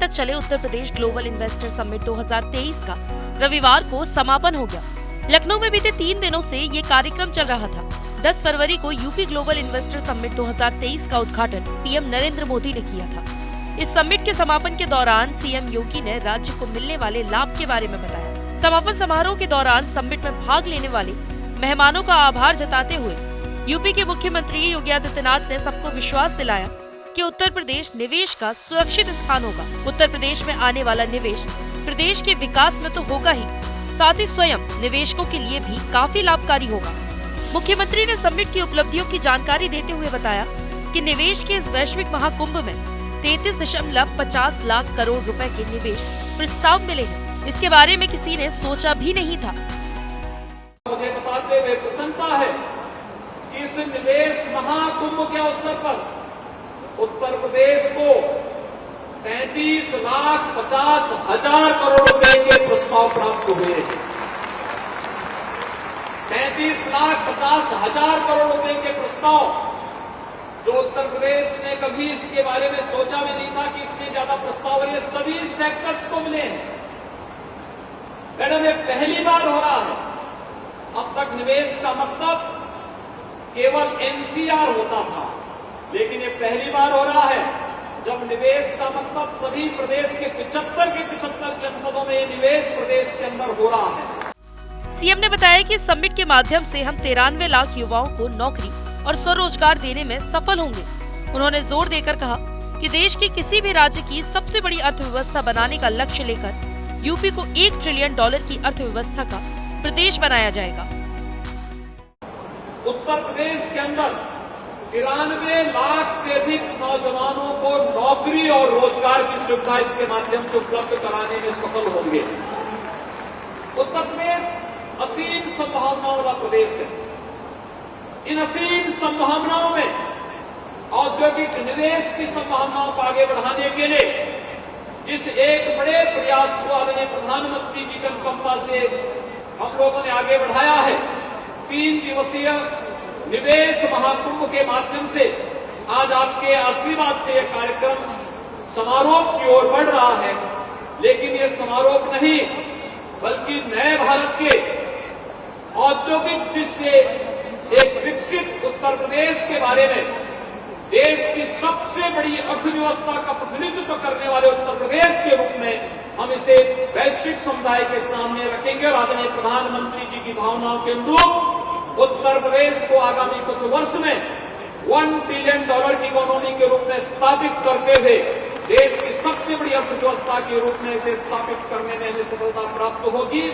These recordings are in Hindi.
तक चले Uttar Pradesh global investor summit 2023 का रविवार को समापन हो गया। लखनऊ में बीते 3 दिनों से ये कार्यक्रम चल रहा था। 10 फरवरी को यूपी ग्लोबल इन्वेस्टर समिट 2023 का उद्घाटन पीएम नरेंद्र मोदी ने किया था। इस समिट के समापन के दौरान सीएम योगी ने राज्य को मिलने वाले लाभ के बारे में बताया। समापन समारोह के दौरान समिट में भाग लेने वाले मेहमानों का आभार जताते हुए यूपी के मुख्यमंत्री योगी आदित्यनाथ ने सबको विश्वास दिलाया कि उत्तर प्रदेश निवेश का सुरक्षित स्थान होगा। उत्तर प्रदेश में आने वाला निवेश प्रदेश के विकास में तो होगा ही, साथ ही स्वयं निवेशकों के लिए भी काफी लाभकारी होगा। मुख्यमंत्री ने समिट की उपलब्धियों की जानकारी देते हुए बताया कि निवेश के इस वैश्विक महाकुंभ में 33.50 लाख करोड़ रुपए के निवेश प्रस्ताव मिले हैं। इसके बारे में किसी ने सोचा भी नहीं था। मुझे बताते हुए प्रसन्नता है कि इस निवेश महाकुंभ के अवसर पर उत्तर प्रदेश को 35,50,000 करोड़ रुपए के प्रस्ताव प्राप्त हुए हैं। 35,50,000 करोड़ रुपए के प्रस्ताव, जो उत्तर प्रदेश ने कभी इसके बारे में सोचा भी नहीं था कि इतने ज्यादा प्रस्ताव ये सभी सेक्टर्स को मिले हैं। मैडम, ये पहली बार हो रहा है। अब तक निवेश का मतलब केवल एनसीआर होता था, लेकिन ये पहली बार हो रहा है जब निवेश का मतलब सभी प्रदेश के 75 जनपदों में निवेश प्रदेश के अंदर हो रहा है। सीएम ने बताया कि समिट के माध्यम से हम 93 लाख युवाओं को नौकरी और स्वरोजगार देने में सफल होंगे। उन्होंने जोर देकर कहा कि देश के किसी भी राज्य की सबसे बड़ी अर्थव्यवस्था बनाने का लक्ष्य लेकर यूपी को $1 ट्रिलियन की अर्थव्यवस्था का प्रदेश बनाया जाएगा। उत्तर प्रदेश के अंदर 93 लाख से अधिक नौजवानों को नौकरी और रोजगार की सुविधा इसके माध्यम से उपलब्ध कराने में सफल होंगे। उत्तर प्रदेश असीम संभावनाओं वाला प्रदेश है। इन असीम संभावनाओं में औद्योगिक निवेश की संभावनाओं को आगे बढ़ाने के लिए जिस एक बड़े प्रयास को आदरणीय प्रधानमंत्री जी के अनुकंपा से हम लोगों ने आगे बढ़ाया है, 3 दिवसीय निवेश महाकुंभ के माध्यम से आज आपके आशीर्वाद से यह कार्यक्रम समारोह की ओर बढ़ रहा है। लेकिन ये समारोह नहीं, बल्कि नए भारत के औद्योगिक दृष्टि से एक विकसित उत्तर प्रदेश के बारे में, देश की सबसे बड़ी अर्थव्यवस्था का प्रतिनिधित्व करने वाले उत्तर प्रदेश के रूप में हम इसे वैश्विक समुदाय के सामने रखेंगे और आदरणीय प्रधानमंत्री जी की भावनाओं के अनुरूप उत्तर प्रदेश को आगामी कुछ वर्ष में $1 ट्रिलियन की इकोनॉमी के रूप में स्थापित करते हुए देश की सबसे बड़ी अर्थव्यवस्था के रूप में इसे स्थापित करने में हमें सफलता प्राप्त होगी।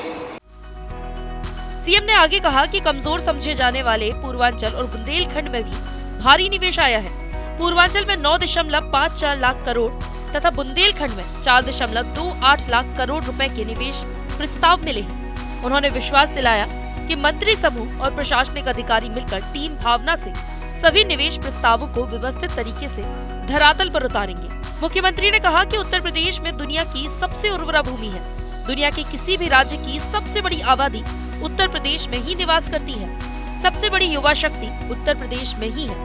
सीएम ने आगे कहा कि कमजोर समझे जाने वाले पूर्वांचल और बुंदेलखंड में भी भारी निवेश आया है। पूर्वांचल में 9.54 लाख करोड़ तथा बुंदेलखंड में 4.28 लाख करोड़ रुपए के निवेश प्रस्ताव मिले हैं। उन्होंने विश्वास दिलाया कि मंत्री समूह और प्रशासनिक अधिकारी मिलकर टीम भावना से सभी निवेश प्रस्तावों को व्यवस्थित तरीके से धरातल पर उतारेंगे। मुख्यमंत्री ने कहा कि उत्तर प्रदेश में दुनिया की सबसे उर्वरा भूमि है। दुनिया के किसी भी राज्य की सबसे बड़ी आबादी उत्तर प्रदेश में ही निवास करती है। सबसे बड़ी युवा शक्ति उत्तर प्रदेश में ही है।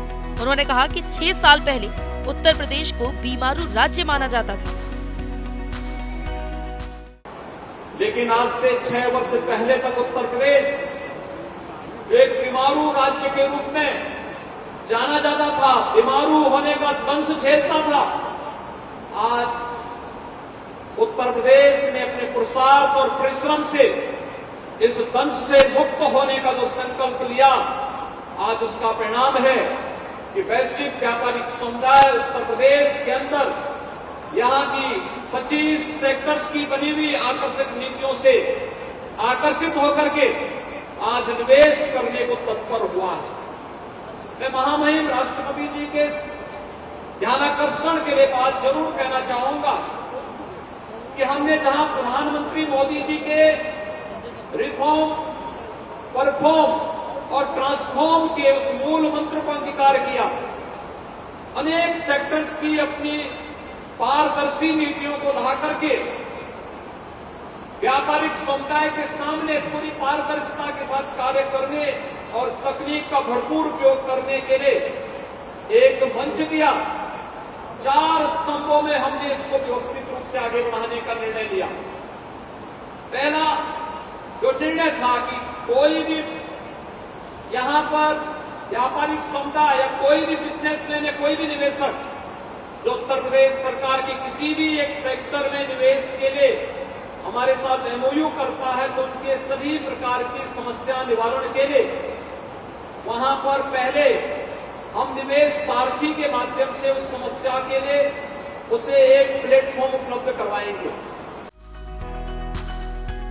उन्होंने कहा कि 6 साल पहले उत्तर प्रदेश को बीमारू राज्य माना जाता था, लेकिन आज से 6 वर्ष पहले तक उत्तर प्रदेश एक बीमारू राज्य के रूप में जाना जाता था। बीमारू होने का दंश झेलता था। आज उत्तर प्रदेश ने अपने पुरुषार्थ और परिश्रम से इस दंश से मुक्त होने का जो संकल्प लिया, आज उसका परिणाम है कि वैश्विक व्यापारिक समुदाय उत्तर प्रदेश के अंदर यहाँ की 25 सेक्टर्स की बनी हुई आकर्षक नीतियों से आकर्षित होकर के आज निवेश करने को तत्पर हुआ है। मैं महामहिम राष्ट्रपति जी के ध्यानाकर्षण के लिए बात जरूर कहना चाहूंगा कि हमने जहां प्रधानमंत्री मोदी जी के रिफॉर्म, परफॉर्म और ट्रांसफॉर्म के उस मूल मंत्र को अंगीकार किया, अनेक सेक्टर्स की अपनी पारदर्शी नीतियों को ला करके व्यापारिक समुदाय के सामने पूरी पारदर्शिता के साथ कार्य करने और तकनीक का भरपूर उपयोग करने के लिए एक मंच दिया, 4 स्तंभों में हमने इसको व्यवस्थित रूप से आगे बढ़ाने का निर्णय लिया। पहला जो निर्णय था कि कोई भी यहां पर व्यापारिक समुदाय या कोई भी बिजनेसमैन या कोई भी निवेशक जो उत्तर प्रदेश सरकार के किसी भी एक सेक्टर में निवेश के लिए हमारे साथ एमओयू करता है तो उनके सभी प्रकार की समस्या निवारण के लिए वहां पर पहले हम निवेश सारथी के माध्यम से उस समस्या के लिए उसे एक प्लेटफॉर्म उपलब्ध करवाएंगे।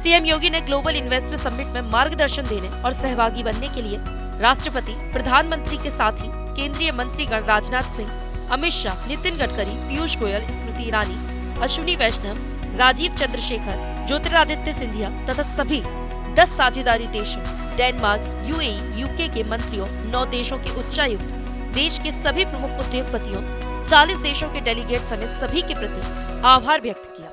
सीएम योगी ने ग्लोबल इन्वेस्टर समिट में मार्गदर्शन देने और सहभागी बनने के लिए राष्ट्रपति, प्रधानमंत्री के साथ ही केंद्रीय मंत्रीगण राजनाथ सिंह, अमित शाह, नितिन गडकरी, पीयूष गोयल, स्मृति ईरानी, अश्विनी वैष्णव, राजीव चंद्रशेखर, ज्योतिरादित्य सिंधिया तथा सभी 10 साझेदारी देशों डेनमार्क, यूएई, यूके के मंत्रियों, 9 देशों के उच्चायुक्त, देश के सभी प्रमुख उद्योगपतियों, 40 देशों के डेलीगेट समेत सभी के प्रति आभार व्यक्त किया।